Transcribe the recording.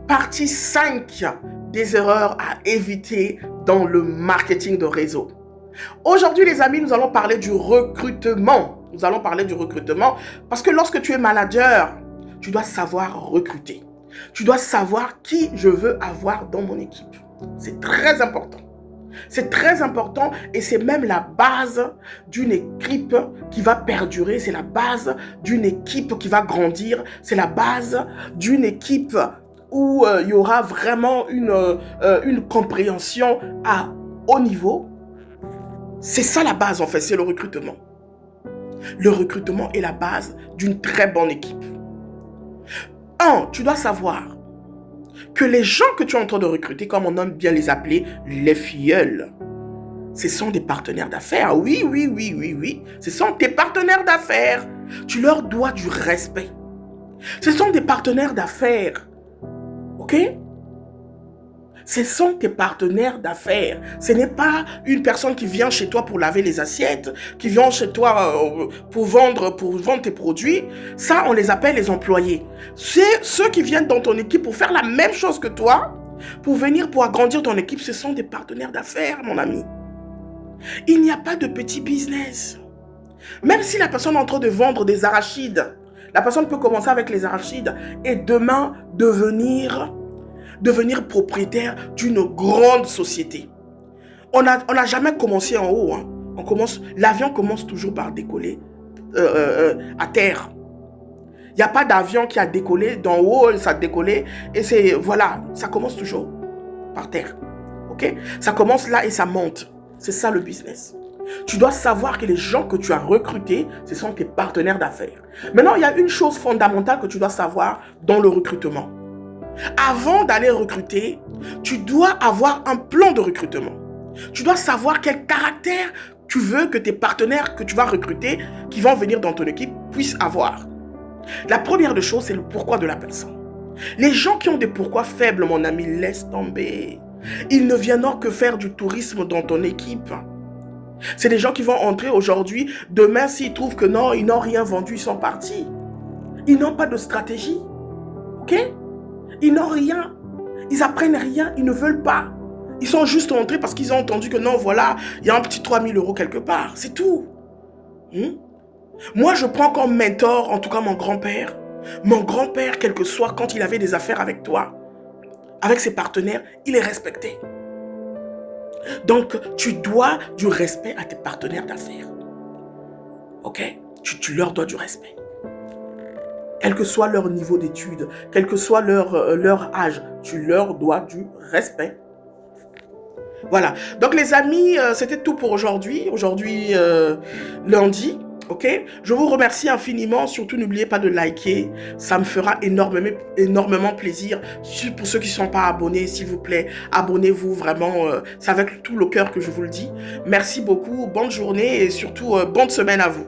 Partie 5 des erreurs à éviter dans le marketing de réseau. Aujourd'hui, les amis, nous allons parler du recrutement. Nous allons parler du recrutement parce que lorsque tu es manager, tu dois savoir recruter. Tu dois savoir qui je veux avoir dans mon équipe. C'est très important. C'est très important et c'est même la base d'une équipe qui va perdurer. C'est la base d'une équipe qui va grandir. C'est la base d'une équipe où il y aura vraiment une compréhension à haut niveau. C'est ça la base en fait, c'est le recrutement. Le recrutement est la base d'une très bonne équipe. Tu dois savoir que les gens que tu es en train de recruter, comme on aime bien les appeler, les filleuls, ce sont des partenaires d'affaires. Oui. Ce sont tes partenaires d'affaires. Tu leur dois du respect. Ce sont des partenaires d'affaires. Ok? Ce sont tes partenaires d'affaires. Ce n'est pas une personne qui vient chez toi pour laver les assiettes, qui vient chez toi pour vendre tes produits. Ça, on les appelle les employés. C'est ceux qui viennent dans ton équipe pour faire la même chose que toi, pour agrandir ton équipe. Ce sont des partenaires d'affaires, mon ami. Il n'y a pas de petit business. Même si la personne est en train de vendre des arachides, la personne peut commencer avec les arachides et demain devenir propriétaire d'une grande société. On n'a jamais commencé en haut. Hein. L'avion commence toujours par décoller à terre. Il n'y a pas d'avion qui a décollé d'en haut, ça a décollé et ça commence toujours par terre. Ok? Ça commence là et ça monte. C'est ça le business. Tu dois savoir que les gens que tu as recrutés, ce sont tes partenaires d'affaires. Maintenant, il y a une chose fondamentale que tu dois savoir dans le recrutement. Avant d'aller recruter, tu dois avoir un plan de recrutement. Tu dois savoir quel caractère tu veux que tes partenaires que tu vas recruter, qui vont venir dans ton équipe, puissent avoir. La première des choses, c'est le pourquoi de la personne. Les gens qui ont des pourquoi faibles, mon ami, laisse tomber. Ils ne viennent que faire du tourisme dans ton équipe. C'est des gens qui vont entrer aujourd'hui. Demain, s'ils trouvent que non, ils n'ont rien vendu, ils sont partis. Ils n'ont pas de stratégie. Ok? Ils n'ont rien. Ils apprennent rien. Ils ne veulent pas. Ils sont juste entrés parce qu'ils ont entendu que non, voilà, il y a un petit 3 000 € quelque part. C'est tout. Moi, je prends comme mentor, en tout cas mon grand-père. Mon grand-père, quel que soit, quand il avait des affaires avec toi, avec ses partenaires, il est respecté. Donc, tu dois du respect à tes partenaires d'affaires. Ok? Tu leur dois du respect. Quel que soit leur niveau d'études, quel que soit leur âge, tu leur dois du respect. Voilà. Donc, les amis, c'était tout pour aujourd'hui. Aujourd'hui, lundi. Ok, je vous remercie infiniment. Surtout, n'oubliez pas de liker. Ça me fera énormément plaisir. Pour ceux qui ne sont pas abonnés, s'il vous plaît, abonnez-vous vraiment. C'est avec tout le cœur que je vous le dis. Merci beaucoup. Bonne journée et surtout, bonne semaine à vous.